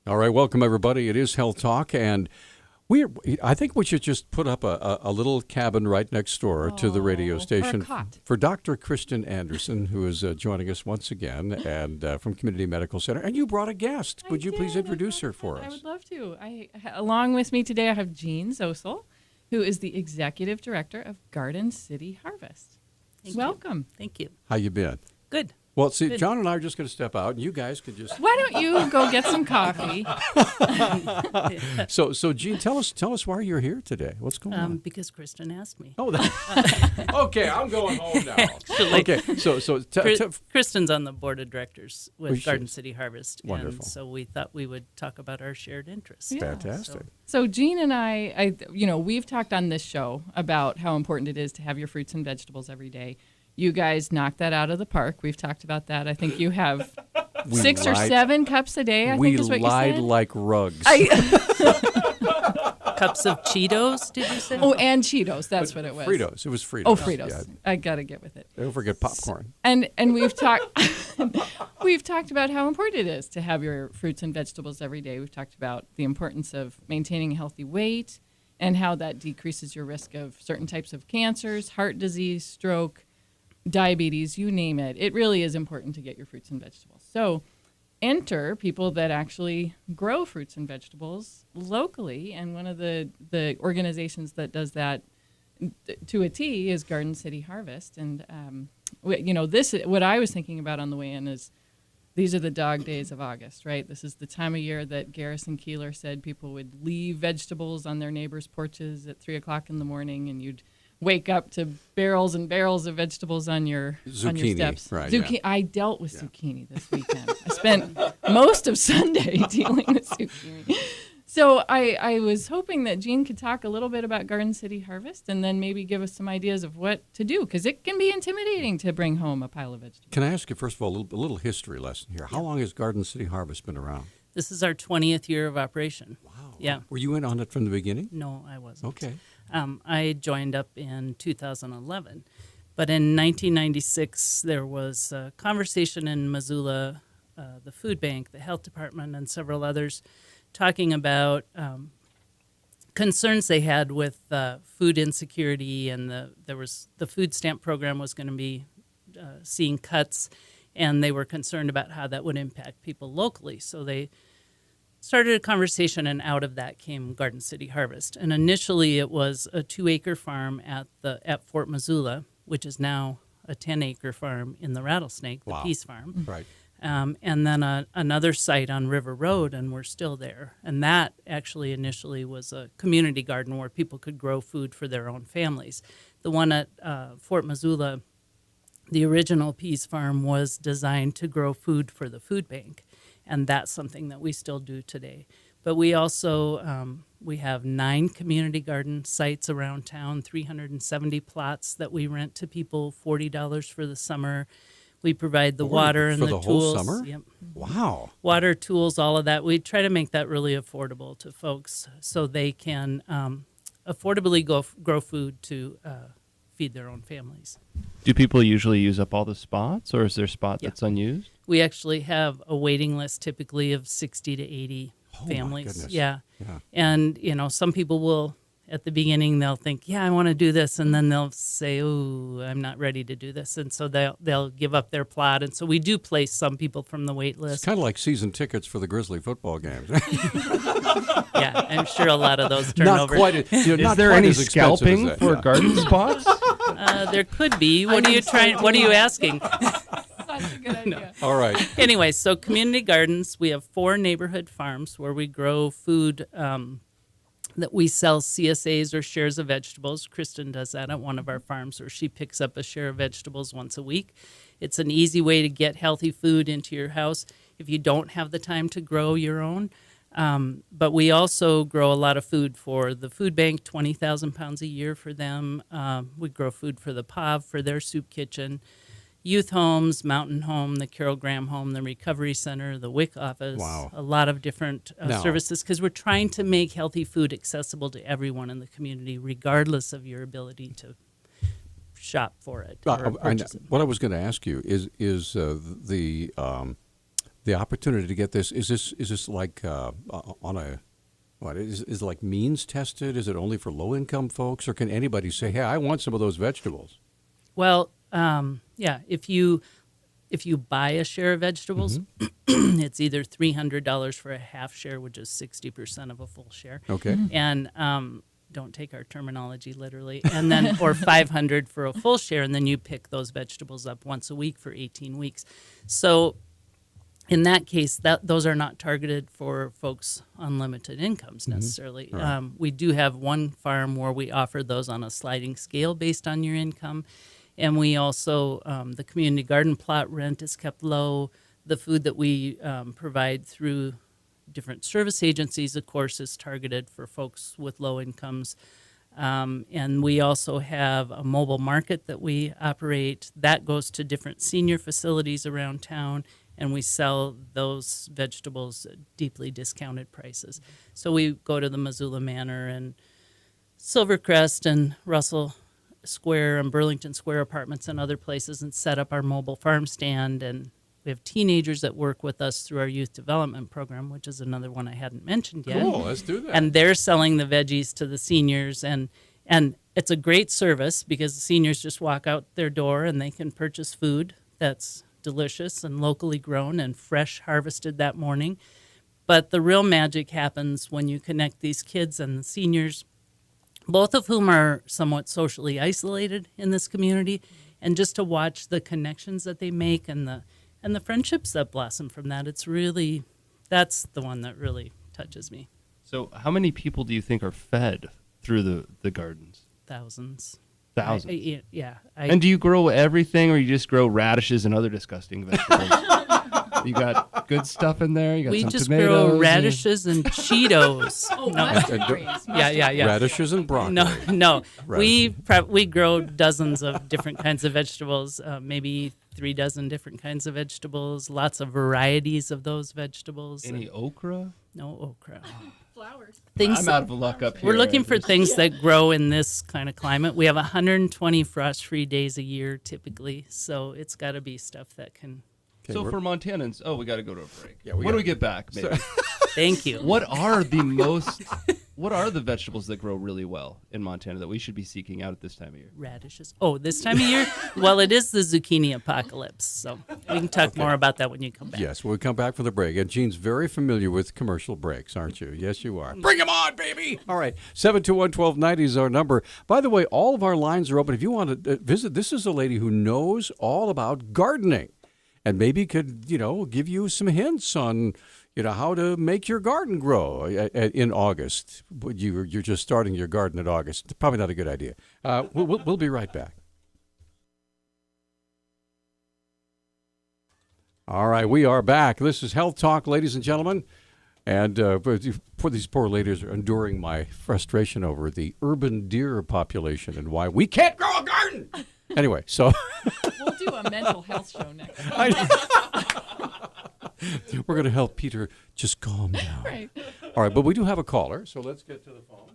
All right, welcome everybody. It is Health Talk, and I think we should just put up a little cabin right next door to the radio station for Dr. Kristen Anderson, who is joining us once again, and from Community Medical Center. And you brought a guest. Would you please introduce her for us? I would love to. Along with me today, I have Jean Zosel, who is the Executive Director of Garden City Harvest. Welcome. Thank you. How you been? Good. Well, see, John and I are just going to step out, and you guys could just... Why don't you go get some coffee? So, Jean, tell us why you're here today. What's going on? Because Kristen asked me. Oh, okay. I'm going home now. Actually, okay. So, Kristen's on the board of directors with Garden City Harvest. Wonderful. And so we thought we would talk about our shared interests. Yeah. Fantastic. So Jean and I, we've talked on this show about how important it is to have your fruits and vegetables every day. You guys knock that out of the park. We've talked about that. I think you have 6 or 7 cups a day, I think is what you said. We lied like rugs. Cups of Cheetos, did you say? Oh, and Cheetos. That's what it was. Fritos. It was Fritos. Oh, Fritos. Yeah. I got to get with it. Don't forget popcorn. And we've talked about how important it is to have your fruits and vegetables every day. We've talked about the importance of maintaining a healthy weight and how that decreases your risk of certain types of cancers, heart disease, stroke, diabetes, you name it. It really is important to get your fruits and vegetables. So enter people that actually grow fruits and vegetables locally, and one of the organizations that does that to a T is Garden City Harvest. And this what I was thinking about on the way in is these are the dog days of August, right? This is the time of year that Garrison Keeler said people would leave vegetables on their neighbors' porches at 3:00 in the morning, and you'd wake up to barrels and barrels of vegetables on your steps. Right, zucchini. I dealt with zucchini this weekend. I spent most of Sunday dealing with zucchini. So I was hoping that Jean could talk a little bit about Garden City Harvest and then maybe give us some ideas of what to do, because it can be intimidating to bring home a pile of vegetables. Can I ask you, first of all, a little history lesson here? How long has Garden City Harvest been around? This is our 20th year of operation. Wow. Yeah. Were you in on it from the beginning? No, I wasn't. Okay. I joined up in 2011. But in 1996, there was a conversation in Missoula, the food bank, the health department, and several others talking about concerns they had with food insecurity, and the food stamp program was going to be seeing cuts, and they were concerned about how that would impact people locally. So they started a conversation, and out of that came Garden City Harvest. And initially, it was a 2-acre farm at Fort Missoula, which is now a 10-acre farm in the Rattlesnake, the Peace Farm. Right. And then another site on River Road, and we're still there. And that actually initially was a community garden where people could grow food for their own families. The one at Fort Missoula, the original Peace Farm, was designed to grow food for the food bank. And that's something that we still do today. But we also, we have 9 community garden sites around town, 370 plots that we rent to people, $40 for the summer. We provide the water and the tools. For the whole summer? Yep. Wow. Water, tools, all of that. We try to make that really affordable to folks so they can affordably grow food to feed their own families. Do people usually use up all the spots, or is there a spot that's unused? We actually have a waiting list typically of 60 to 80 families. My goodness. Yeah. Yeah. And, some people will, at the beginning, they'll think, yeah, I want to do this. And then they'll say, oh, I'm not ready to do this. And so they'll give up their plot. And so we do place some people from the wait list. It's kind of like season tickets for the Grizzly football games. Yeah, I'm sure a lot of those turn over. Is there any scalping for garden spots? There could be. What are you asking? That's a good idea. All right. Anyway, so community gardens, we have 4 neighborhood farms where we grow food that we sell CSAs or shares of vegetables. Kristen does that at one of our farms where she picks up a share of vegetables once a week. It's an easy way to get healthy food into your house if you don't have the time to grow your own. But we also grow a lot of food for the food bank, 20,000 pounds a year for them. We grow food for the POV, for their soup kitchen. Youth homes, Mountain Home, the Carol Graham Home, the Recovery Center, the WIC office, a lot of different services, because we're trying to make healthy food accessible to everyone in the community, regardless of your ability to shop for it or purchase it. What I was going to ask you is the opportunity to get this? Is this like on a what is it like means tested? Is it only for low income folks, or can anybody say, "Hey, I want some of those vegetables"? Well, yeah, if you buy a share of vegetables, it's either $300 for a half share, which is 60% of a full share. Okay. And don't take our terminology literally, and then or $500 for a full share, and then you pick those vegetables up once a week for 18 weeks. So in that case, those are not targeted for folks on limited incomes necessarily. Right. We do have one farm where we offer those on a sliding scale based on your income. And we also, the community garden plot rent is kept low. The food that we provide through different service agencies, of course, is targeted for folks with low incomes. And we also have a mobile market that we operate. That goes to different senior facilities around town, and we sell those vegetables at deeply discounted prices. So we go to the Missoula Manor and Silvercrest and Russell Square and Burlington Square apartments and other places and set up our mobile farm stand. And we have teenagers that work with us through our youth development program, which is another one I hadn't mentioned yet. Cool, let's do that. And they're selling the veggies to the seniors, and it's a great service because the seniors just walk out their door and they can purchase food that's delicious and locally grown and fresh harvested that morning. But the real magic happens when you connect these kids and the seniors, both of whom are somewhat socially isolated in this community, and just to watch the connections that they make and the friendships that blossom from that. That's the one that really touches me. So how many people do you think are fed through the gardens? Thousands. Thousands. Yeah. And do you grow everything, or you just grow radishes and other disgusting vegetables? You got good stuff in there? You got we some just tomatoes? grow radishes and Cheetos. Mustard greens. Yeah. Radishes and broccoli. No. Radish. We grow dozens of different kinds of vegetables, maybe 3 dozen different kinds of vegetables, lots of varieties of those vegetables. Any okra? No okra. Flowers. I'm out of luck up here. We're looking for things that grow in this kind of climate. We have 120 frost-free days a year typically, so it's got to be stuff that can. So for Montanans, we got to go to a break. Yeah, when do we get back? Maybe. Thank you. What are the vegetables that grow really well in Montana that we should be seeking out at this time of year? Radishes. Oh, this time of year? Well, it is the zucchini apocalypse, so we can talk more about that when you come back. Yes, we'll come back from the break. And Gene's very familiar with commercial breaks, aren't you? Yes, you are. Bring them on, baby! All right, 721-1290 is our number. By the way, all of our lines are open. If you want to visit, this is a lady who knows all about gardening and maybe could, give you some hints on, how to make your garden grow in August. You're just starting your garden in August. Probably not a good idea. We'll be right back. All right, we are back. This is Health Talk, ladies and gentlemen. And these poor ladies are enduring my frustration over the urban deer population and why we can't grow a garden. Anyway, so We'll do a mental health show next. we're going to help Peter just calm down. Right. All right, but we do have a caller, so let's get to the phone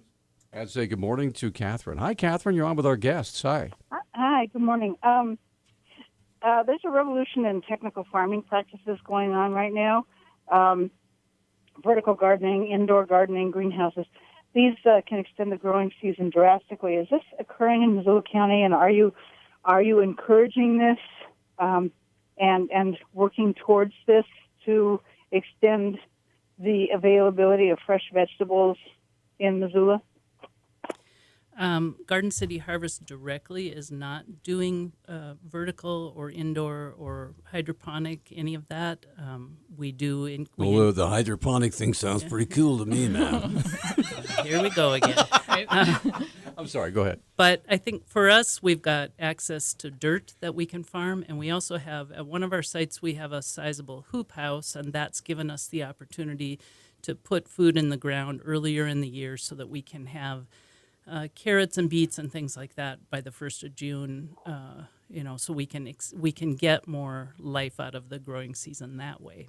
and say good morning to Catherine. Hi, Catherine. You're on with our guests. Hi. Hi, good morning. There's a revolution in technical farming practices going on right now. Vertical gardening, indoor gardening, greenhouses. These can extend the growing season drastically. Is this occurring in Missoula County, and are you encouraging this and working towards this to extend the availability of fresh vegetables in Missoula? Garden City Harvest directly is not doing vertical or indoor or hydroponic, any of that. We do. The hydroponic thing sounds pretty cool to me, man. Here we go again. I'm sorry, go ahead. But I think for us, we've got access to dirt that we can farm, and we also have, at one of our sites, we have a sizable hoop house, and that's given us the opportunity to put food in the ground earlier in the year so that we can have carrots and beets and things like that by the 1st of June, so we can get more life out of the growing season that way.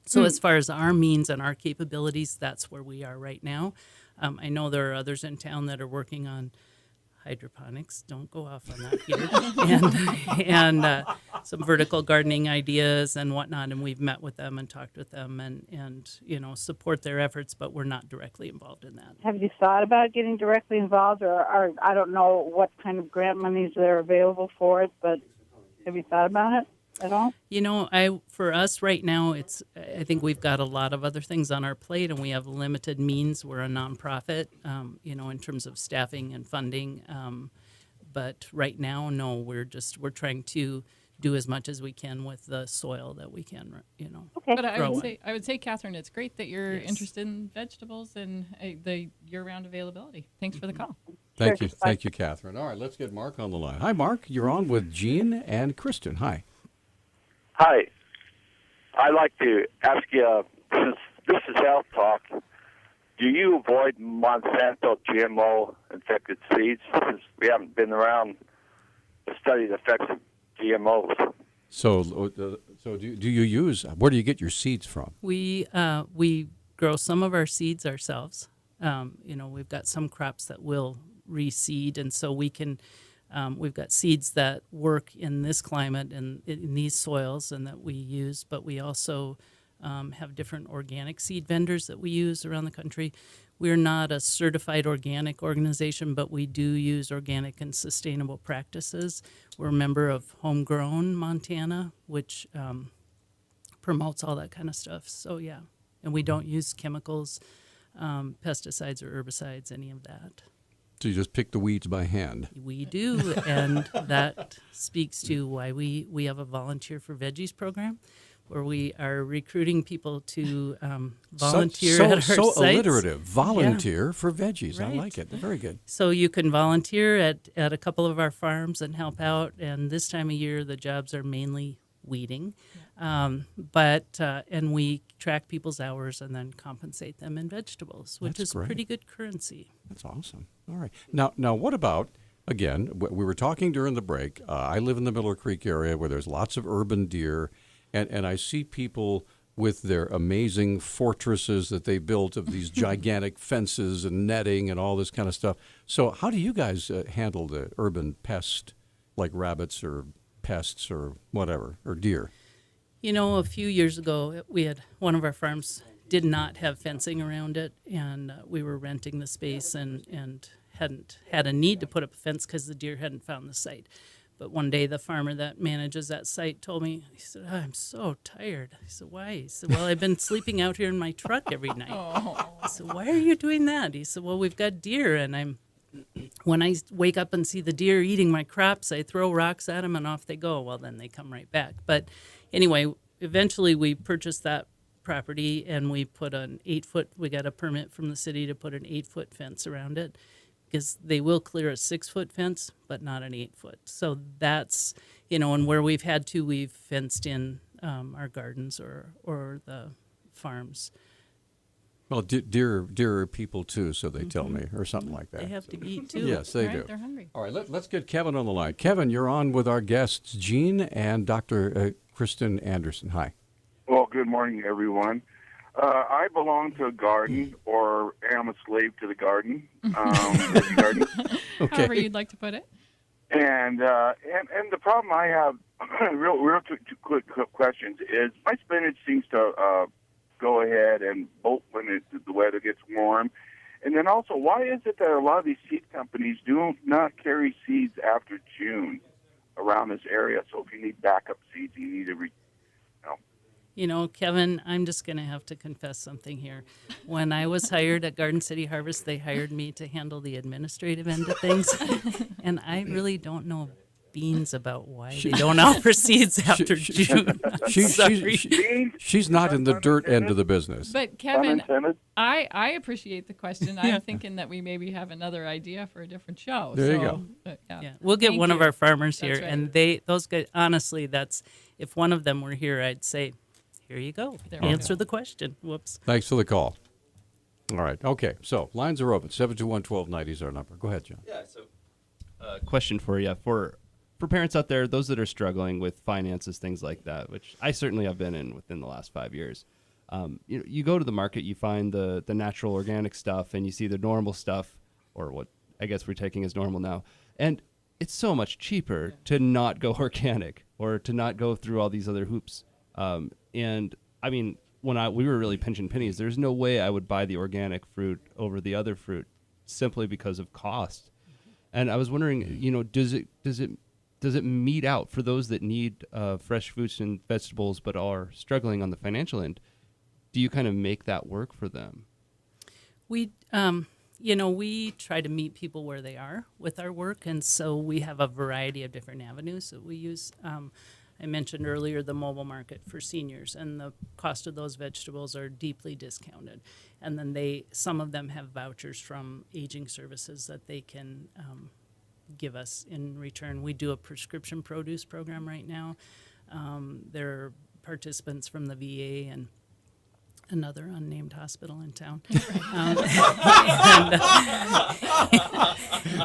So as far as our means and our capabilities, that's where we are right now. I know there are others in town that are working on hydroponics. Don't go off on that here. and some vertical gardening ideas and whatnot. And we've met with them and talked with them and support their efforts, but we're not directly involved in that. Have you thought about getting directly involved, or I don't know what kind of grant monies that are available for it, but have you thought about it at all? For us right now, I think we've got a lot of other things on our plate, and we have limited means. We're a nonprofit, in terms of staffing and funding. But right now, no, we're trying to do as much as we can with the soil that we can, Okay. But grow. I would say, Catherine, it's great that you're interested in vegetables and the year-round availability. Thanks for the call. Thank you, Catherine. All right, let's get Mark on the line. Hi, Mark. You're on with Gene and Kristen. Hi. Hi. I'd like to ask you, since this is Health Talk, do you avoid Monsanto GMO infected seeds? Since we haven't been around to study the effects of GMOs. So do you use? Where do you get your seeds from? We grow some of our seeds ourselves. We've got some crops that will reseed, and so we can. We've got seeds that work in this climate and in these soils, and that we use. But we also have different organic seed vendors that we use around the country. We're not a certified organic organization, but we do use organic and sustainable practices. We're a member of Homegrown Montana, which promotes all that kind of stuff. So, yeah. And we don't use chemicals, pesticides or herbicides, any of that. So you just pick the weeds by hand. We do, and that speaks to why we have a Volunteer for Veggies program, where we are recruiting people to volunteer at our so sites. alliterative. Volunteer for veggies. Right. I like it. Very good. So you can volunteer at a couple of our farms and help out. And this time of year, the jobs are mainly weeding. And we track people's hours and then compensate them in vegetables, which That's is great. pretty good currency. That's awesome. All right. Now, what about, again, we were talking during the break. I live in the Miller Creek area where there's lots of urban deer, and I see people with their amazing fortresses that they built of these gigantic fences and netting and all this kind of stuff. So how do you guys handle the urban pest like rabbits or pests or whatever, or deer? A few years ago, we had one of our farms did not have fencing around it, and we were renting the space and hadn't had a need to put up a fence because the deer hadn't found the site. But one day, the farmer that manages that site told me, he said, I'm so tired. I said, why? He said, well, I've been sleeping out here in my truck every night. I said, why are you doing that? He said, well, we've got deer, and when I wake up and see the deer eating my crops, I throw rocks at them, and off they go. Well, then they come right back. But anyway, eventually we purchased that property, and we put we got a permit from the city to put an 8-foot fence around it, because they will clear a 6-foot fence, but not an 8-foot. So that's, and where we've had to, we've fenced in our gardens or the farms. Well, deer are people too, so they tell me, or something like that. They have to eat too. Yes, they Right, do. they're hungry. All right, let's get Kevin on the line. Kevin, you're on with our guests, Gene and Dr. Kristen Anderson. Hi. Well, good morning, everyone. I belong to a garden, or am a slave to the garden. Garden. Okay. However you'd like to put it. And the problem I have, real two quick questions, is my spinach seems to go ahead and bolt when the weather gets warm. And then also, why is it that a lot of these seed companies do not carry seeds after June around this area? So if you need backup seeds, you need to Kevin, I'm just going to have to confess something here. When I was hired at Garden City Harvest, they hired me to handle the administrative end of things. And I really don't know beans about why they don't offer seeds after June. She's not in the dirt end of the business. But Kevin, unintended. I appreciate the question. I'm thinking that we maybe have another idea for a different show. There you go. Yeah, we'll get Thank one of you. our farmers here, That's right. and those guys, honestly, if one of them were here, I'd say, here you go. There we Answer go. the question. Whoops. Thanks for the call. All right. Okay. So lines are open. 721-1290 is our number. Go ahead, John. Yeah. So, question for you for parents out there, those that are struggling with finances, things like that, which I certainly have been in within the last 5 years. You go to the market, you find the natural organic stuff, and you see the normal stuff, or what I guess we're taking as normal now. And it's so much cheaper to not go organic or to not go through all these other hoops. And I mean, when we were really pinching pennies, there's no way I would buy the organic fruit over the other fruit simply because of cost. And I was wondering, does it meet out for those that need fresh fruits and vegetables but are struggling on the financial end? Do you kind of make that work for them? We we try to meet people where they are with our work, and so we have a variety of different avenues that we use. I mentioned earlier the mobile market for seniors, and the cost of those vegetables are deeply discounted. And then some of them have vouchers from aging services that they can give us in return. We do a prescription produce program right now. There are participants from the VA and another unnamed hospital in town.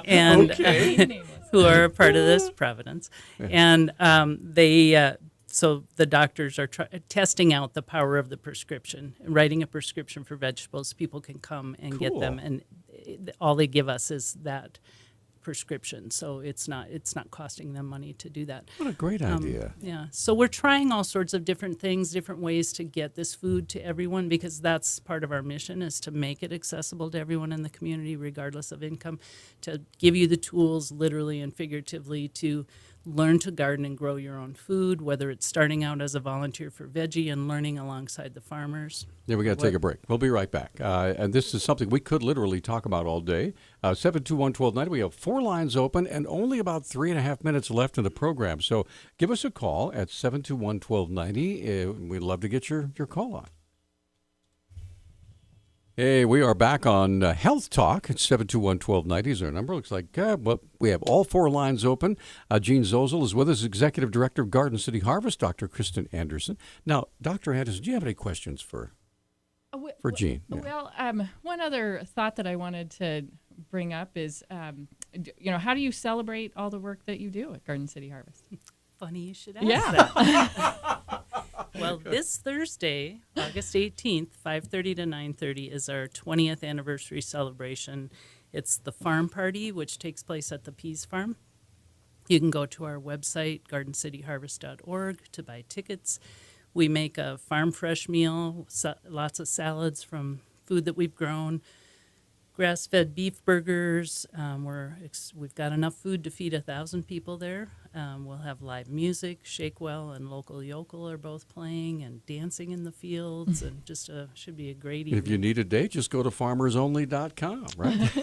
And who are a part of this, Providence. And so the doctors are testing out the power of the prescription. Writing a prescription for vegetables, people can come and get them, and all they give us is that prescription, so it's not costing them money to do that. What a great idea. Yeah, so we're trying all sorts of different things, different ways to get this food to everyone, because that's part of our mission, is to make it accessible to everyone in the community regardless of income, to give you the tools literally and figuratively to learn to garden and grow your own food, whether it's starting out as a volunteer for veggie and learning alongside the farmers. Yeah, we got to take a break. We'll be right back. And this is something we could literally talk about all day. 721-1290. We have 4 lines open and only about 3.5 minutes left in the program. So give us a call at 721-1290. We'd love to get your call on. Hey, we are back on Health Talk. It's 721-1290 is our number. Looks like we have all 4 lines open. Jean Zosel is with us, Executive Director of Garden City Harvest, Dr. Kristen Anderson. Now, Dr. Anderson, do you have any questions for Jean? Yeah. Well, one other thought that I wanted to bring up is, how do you celebrate all the work that you do at Garden City Harvest? Funny you should ask that. Well, this Thursday, August 18th, 5:30 to 9:30, is our 20th anniversary celebration. It's the farm party, which takes place at the Peas Farm. You can go to our website, gardencityharvest.org, to buy tickets. We make a farm fresh meal, lots of salads from food that we've grown, grass-fed beef burgers. We've got enough food to feed 1,000 people there. We'll have live music. Shakewell and Local Yokel are both playing and dancing in the fields, and just should be a great evening. If you need a date, just go to farmersonly.com, right?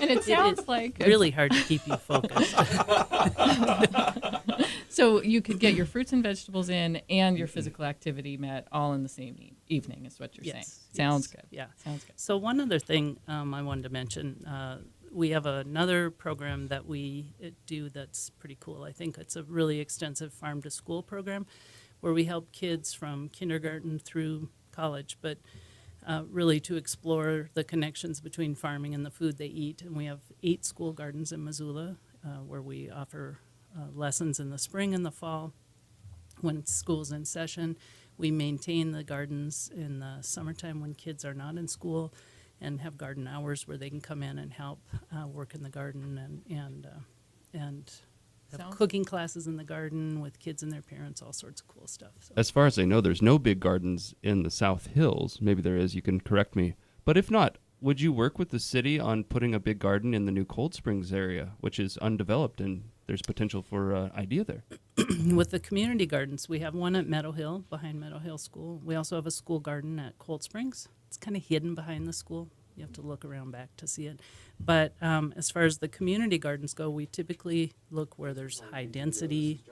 And it sounds like really hard to keep you focused. So you could get your fruits and vegetables in and your physical activity met all in the same evening, is what you're saying. Sounds good. Yeah. Sounds good. So one other thing I wanted to mention, we have another program that we do that's pretty cool. I think it's a really extensive farm-to-school program where we help kids from kindergarten through college, but really to explore the connections between farming and the food they eat. And we have 8 school gardens in Missoula where we offer lessons in the spring and the fall when school's in session. We maintain the gardens in the summertime when kids are not in school, and have garden hours where they can come in and help work in the garden and have cooking classes in the garden with kids and their parents, all sorts of cool stuff. So. As far as I know, there's no big gardens in the South Hills. Maybe there is. You can correct me. But if not, would you work with the city on putting a big garden in the new Cold Springs area, which is undeveloped, and there's potential for idea there? With the community gardens, we have one at Meadow Hill, behind Meadow Hill School. We also have a school garden at Cold Springs. It's kind of hidden behind the school. You have to look around back to see it. But as far as the community gardens go, we typically look where there's high density.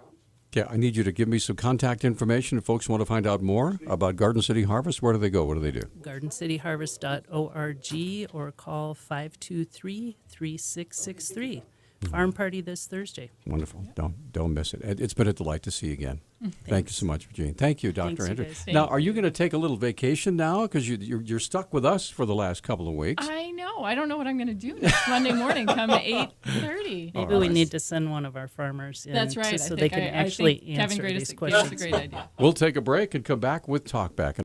Yeah, I need you to give me some contact information if folks want to find out more about Garden City Harvest. Where do they go? What do they do? GardenCityHarvest.org or call 523-3663. Farm party this Thursday. Wonderful. Don't miss it. It's been a delight to see you again. Thank you so much, Jean. Thank you, Dr. Andrew. Now, are you going to take a little vacation now? Because you're stuck with us for the last couple of weeks. I know. I don't know what I'm going to do next Monday morning come 8:30. Maybe we need to send one of our farmers in. That's right. So they can actually answer these questions. That's a great idea. We'll take a break and come back with Talkback.